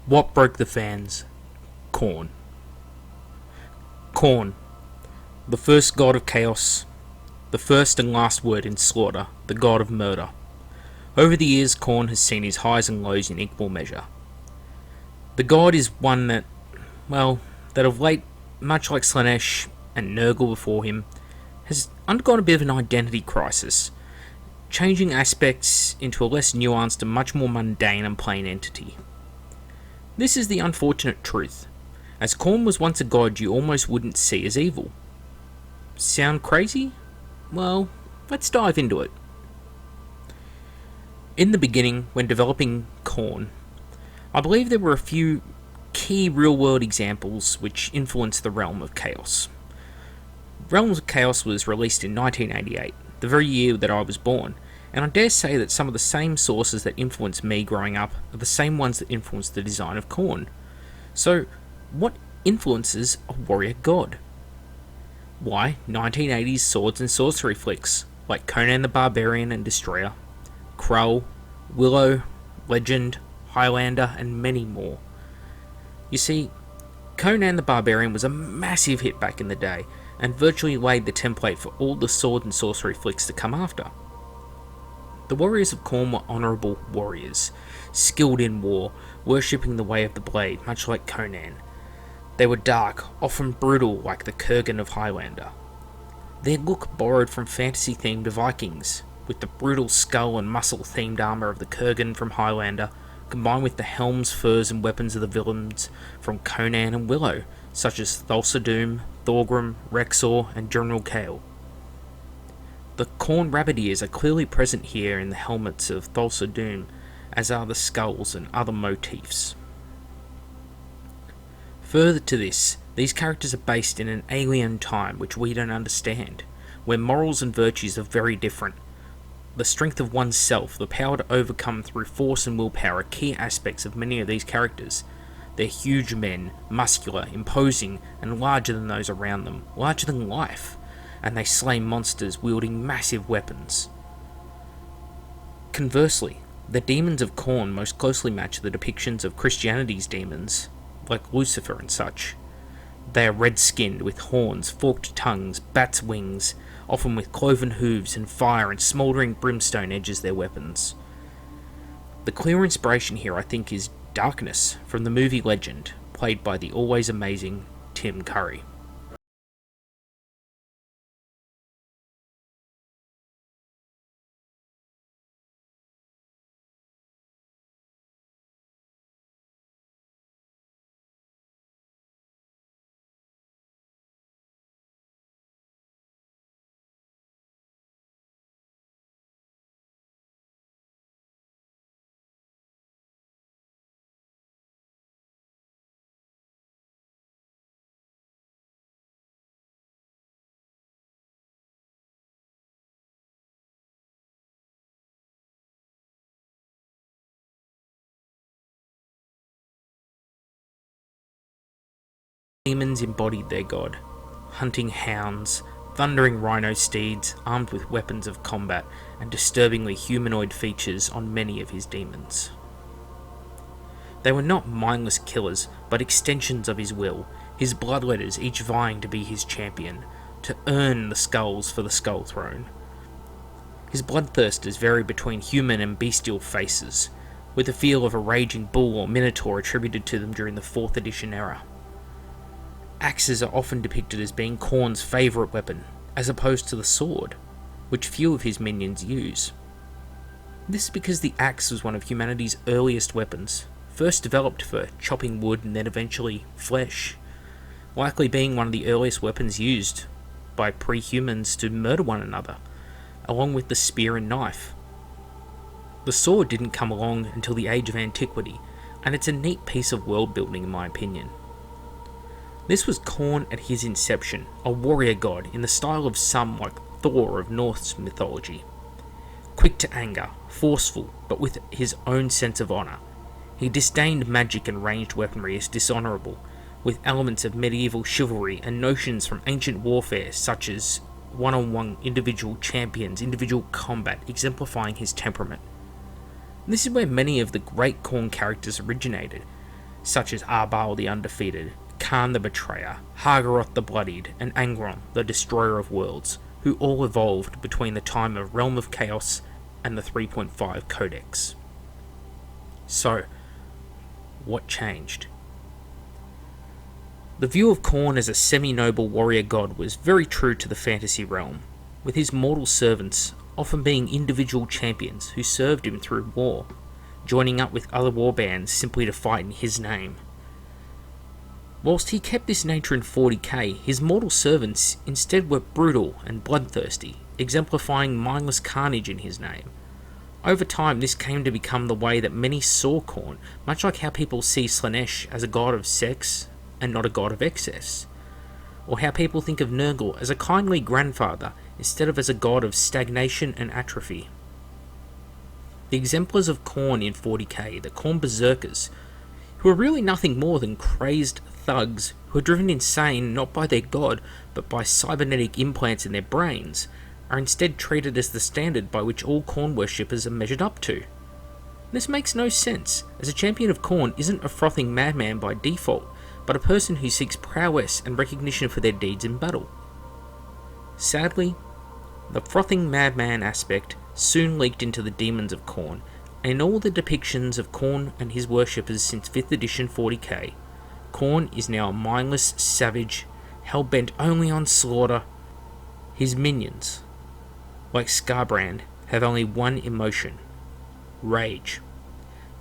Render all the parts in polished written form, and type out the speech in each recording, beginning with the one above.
What broke the fans? Khorne. Khorne, the first god of chaos, the first and last word in slaughter, the god of murder. Over the years, Khorne has seen his highs and lows in equal measure. The god is one that, that of late, much like Slaanesh and Nurgle before him, has undergone a bit of an identity crisis, changing aspects into a less nuanced and much more mundane and plain entity. This is the unfortunate truth, as Khorne was once a god you almost wouldn't see as evil. Sound crazy? Well, let's dive into it. In the beginning, when developing Khorne, I believe there were a few key real-world examples which influenced the Realm of Chaos. Realms of Chaos was released in 1988, the very year that I was born, and I dare say that some of the same sources that influenced me growing up are the same ones that influenced the design of Khorne. So, what influences a warrior god? Why, 1980s swords and sorcery flicks, like Conan the Barbarian and Destroyer, Krull, Willow, Legend, Highlander, and many more. You see, Conan the Barbarian was a massive hit back in the day, and virtually laid the template for all the sword and sorcery flicks to come after. The warriors of Khorne were honourable warriors, skilled in war, worshipping the way of the blade, much like Conan. They were dark, often brutal like the Kurgan of Highlander. Their look borrowed from fantasy-themed Vikings, with the brutal skull and muscle-themed armour of the Kurgan from Highlander, combined with the helms, furs and weapons of the villains from Conan and Willow, such as Thulsa Doom, Thorgrim, Rexor and General Kael. The Khorne rabbit ears are clearly present here in the helmets of Thulsa Doom, as are the skulls and other motifs. Further to this, these characters are based in an alien time which we don't understand, where morals and virtues are very different. The strength of oneself, the power to overcome through force and willpower are key aspects of many of these characters. They're huge men, muscular, imposing, and larger than those around them, larger than life, and they slay monsters wielding massive weapons. Conversely, the demons of Khorne most closely match the depictions of Christianity's demons, like Lucifer and such. They are red-skinned, with horns, forked tongues, bats' wings, often with cloven hooves and fire and smouldering brimstone edges their weapons. The clear inspiration here, I think, is Darkness from the movie Legend, played by the always amazing Tim Curry. Demons embodied their god, hunting hounds, thundering rhino steeds armed with weapons of combat, and disturbingly humanoid features on many of his demons. They were not mindless killers, but extensions of his will, his bloodletters each vying to be his champion, to earn the skulls for the Skull Throne. His bloodthirsters vary between human and bestial faces, with the feel of a raging bull or minotaur attributed to them during the 4th edition era. Axes are often depicted as being Khorne's favourite weapon, as opposed to the sword, which few of his minions use. This is because the axe was one of humanity's earliest weapons, first developed for chopping wood and then eventually flesh, likely being one of the earliest weapons used by pre-humans to murder one another, along with the spear and knife. The sword didn't come along until the Age of Antiquity, and it's a neat piece of world building in my opinion. This was Khorne at his inception, a warrior god in the style of some like Thor of Norse mythology. Quick to anger, forceful, but with his own sense of honour. He disdained magic and ranged weaponry as dishonourable, with elements of medieval chivalry and notions from ancient warfare such as one-on-one individual champions, individual combat, exemplifying his temperament. This is where many of the great Khorne characters originated, such as Arbal the Undefeated, Khorne the Betrayer, Hargaroth the Bloodied, and Angron the Destroyer of Worlds, who all evolved between the time of Realm of Chaos and the 3.5 Codex. So, what changed? The view of Khorne as a semi-noble warrior god was very true to the fantasy realm, with his mortal servants often being individual champions who served him through war, joining up with other warbands simply to fight in his name. Whilst he kept this nature in 40k, his mortal servants instead were brutal and bloodthirsty, exemplifying mindless carnage in his name. Over time, this came to become the way that many saw Khorne, much like how people see Slaanesh as a god of sex and not a god of excess, or how people think of Nurgle as a kindly grandfather instead of as a god of stagnation and atrophy. The exemplars of Khorne in 40k, the Khorne Berserkers, who are really nothing more than crazed thugs who are driven insane not by their god but by cybernetic implants in their brains, are instead treated as the standard by which all Khorne worshippers are measured up to. This makes no sense, as a champion of Khorne isn't a frothing madman by default, but a person who seeks prowess and recognition for their deeds in battle. Sadly, the frothing madman aspect soon leaked into the demons of Khorne, and in all the depictions of Khorne and his worshippers since 5th edition 40k, Khorne is now a mindless savage, hell-bent only on slaughter. His minions, like Skarbrand, have only one emotion: rage.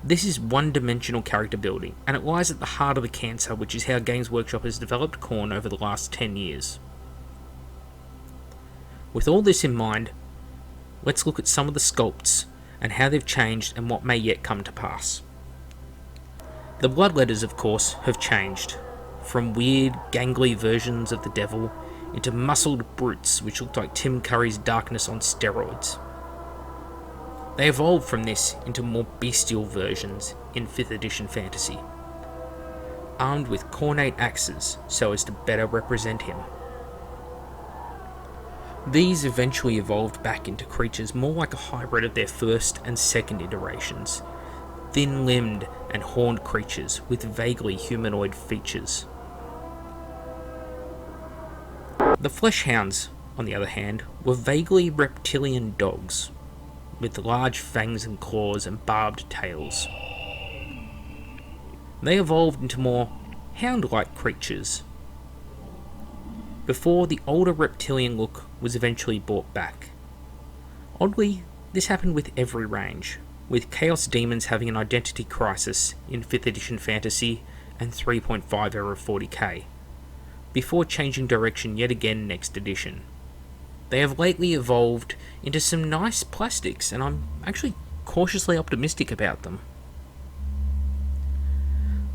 This is one-dimensional character building, and it lies at the heart of the cancer, which is how Games Workshop has developed Khorne over the last 10 years. With all this in mind, let's look at some of the sculpts and how they've changed and what may yet come to pass. The bloodletters, of course, have changed, from weird, gangly versions of the devil into muscled brutes which looked like Tim Curry's Darkness on steroids. They evolved from this into more bestial versions in 5th edition fantasy, armed with cornate axes so as to better represent him. These eventually evolved back into creatures more like a hybrid of their first and second iterations, thin-limbed and horned creatures with vaguely humanoid features. The Fleshhounds, on the other hand, were vaguely reptilian dogs, with large fangs and claws and barbed tails. They evolved into more hound-like creatures, before the older reptilian look was eventually brought back. Oddly, this happened with every range, with Chaos Demons having an identity crisis in 5th edition fantasy and 3.5 era 40k, before changing direction yet again next edition. They have lately evolved into some nice plastics, and I'm actually cautiously optimistic about them.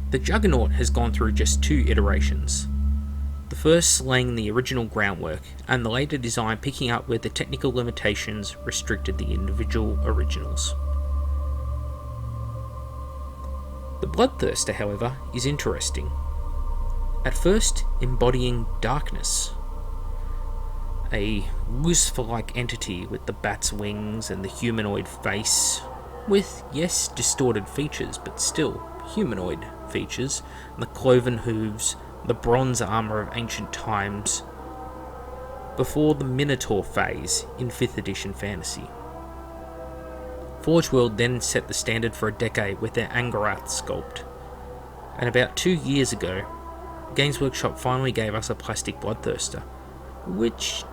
The Juggernaut has gone through just 2 iterations, the first laying the original groundwork, and the later design picking up where the technical limitations restricted the individual originals. The Bloodthirster, however, is interesting. At first embodying darkness, a Lucifer-like entity with the bat's wings and the humanoid face, with, yes, distorted features, but still humanoid features, and the cloven hooves, the bronze armour of ancient times, before the Minotaur phase in 5th edition fantasy. Forge World then set the standard for a decade with their Angarath sculpt, and about 2 years ago, Games Workshop finally gave us a plastic Bloodthirster, which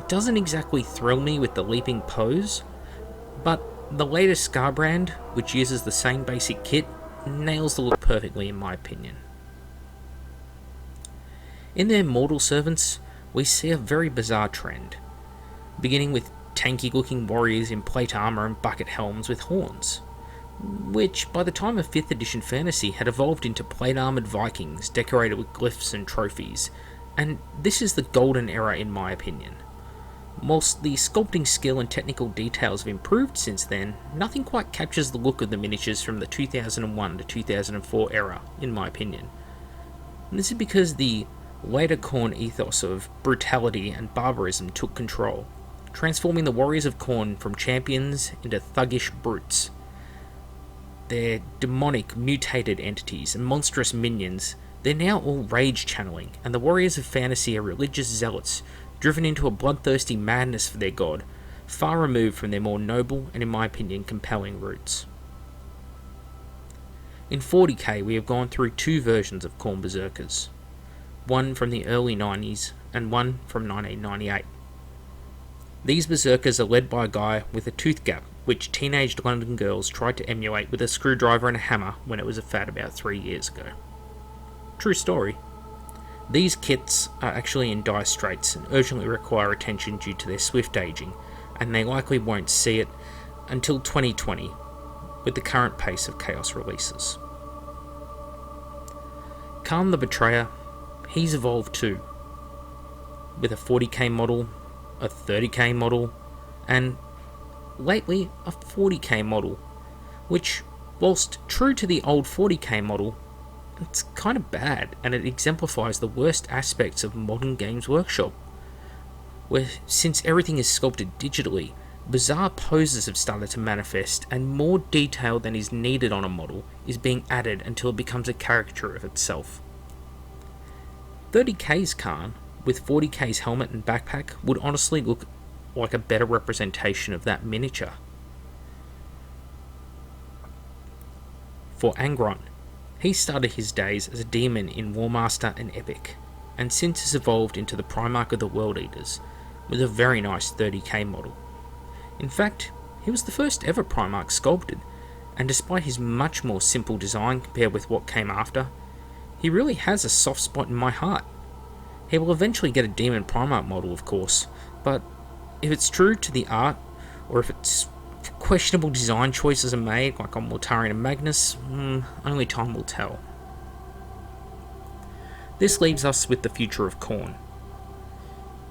doesn't exactly thrill me with the leaping pose, but the latest Skarbrand, which uses the same basic kit, nails the look perfectly in my opinion. In their mortal servants, we see a very bizarre trend, beginning with tanky looking warriors in plate armour and bucket helms with horns, which by the time of 5th edition fantasy had evolved into plate armoured Vikings decorated with glyphs and trophies, and this is the golden era in my opinion. Whilst the sculpting skill and technical details have improved since then, nothing quite captures the look of the miniatures from the 2001 to 2004 era, in my opinion. And this is because the later Khorne ethos of brutality and barbarism took control, transforming the warriors of Khorne from champions into thuggish brutes. their demonic, mutated entities and monstrous minions, they're now all rage channeling, and the warriors of fantasy are religious zealots, driven into a bloodthirsty madness for their god, far removed from their more noble and, in my opinion, compelling roots. In 40k, we have gone through two versions of Khorne Berserkers, one from the early 90s and one from 1998. These berserkers are led by a guy with a tooth gap, which teenaged London girls tried to emulate with a screwdriver and a hammer when it was a fad about 3 years ago. True story. These kits are actually in dire straits and urgently require attention due to their swift aging, and they likely won't see it until 2020, with the current pace of Chaos releases. Khorne the Betrayer, he's evolved too, with a 40k model, a 30k model, and lately a 40k model, which, whilst true to the old 40k model, it's kind of bad, and it exemplifies the worst aspects of modern Games Workshop, where since everything is sculpted digitally, bizarre poses have started to manifest, and more detail than is needed on a model is being added until it becomes a caricature of itself. 30k's Khorne, with 40k's helmet and backpack, would honestly look like a better representation of that miniature. For Angron, he started his days as a demon in Warmaster and Epic, and since has evolved into the Primarch of the World Eaters, with a very nice 30k model. In fact, he was the first ever Primarch sculpted, and despite his much more simple design compared with what came after, he really has a soft spot in my heart. He will eventually get a Demon Primarch model, of course, but if it's true to the art, or if it's questionable design choices are made, like on Mortarion and Magnus, only time will tell. This leaves us with the future of Khorne.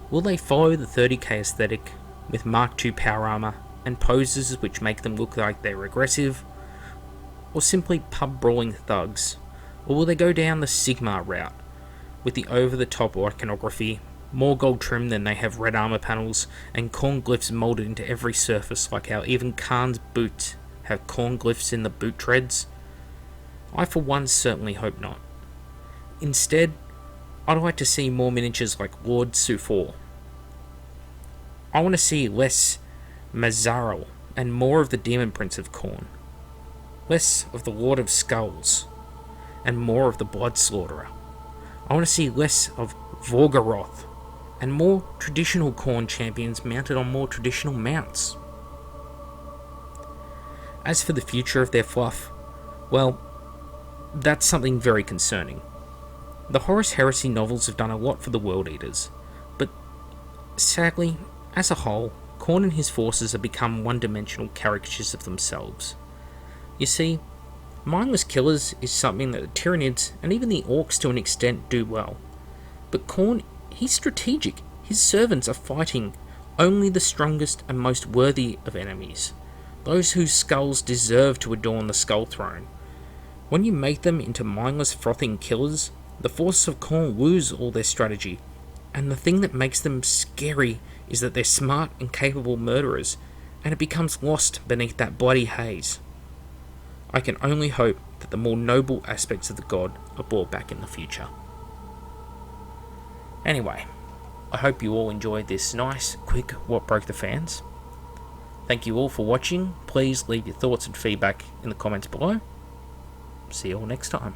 Will they follow the 30k aesthetic, with Mark II power armor and poses which make them look like they're aggressive, or simply pub-brawling thugs? Or will they go down the Sigmar route, with the over-the-top iconography, more gold trim than they have red armor panels, and Khorne glyphs moulded into every surface, like how even Khan's boots have Khorne glyphs in the boot treads? I for one certainly hope not. Instead, I'd like to see more miniatures like Lord Sufor. I want to see less Mazaril and more of the Demon Prince of Khorne, less of the Lord of Skulls, and more of the Blood Slaughterer. I want to see less of Vorgoroth, and more traditional Khorne champions mounted on more traditional mounts. As for the future of their fluff, well, that's something very concerning. The Horus Heresy novels have done a lot for the World Eaters, but sadly, as a whole, Khorne and his forces have become one-dimensional caricatures of themselves. You see, mindless killers is something that the Tyranids and even the Orcs to an extent do well, but Khorne, he's strategic. His servants are fighting only the strongest and most worthy of enemies, those whose skulls deserve to adorn the Skull Throne. When you make them into mindless frothing killers, the forces of Khorne lose all their strategy, and the thing that makes them scary is that they're smart and capable murderers, and it becomes lost beneath that bloody haze. I can only hope that the more noble aspects of the god are brought back in the future. Anyway, I hope you all enjoyed this nice, quick What Broke the Fans. Thank you all for watching. Please leave your thoughts and feedback in the comments below. See you all next time.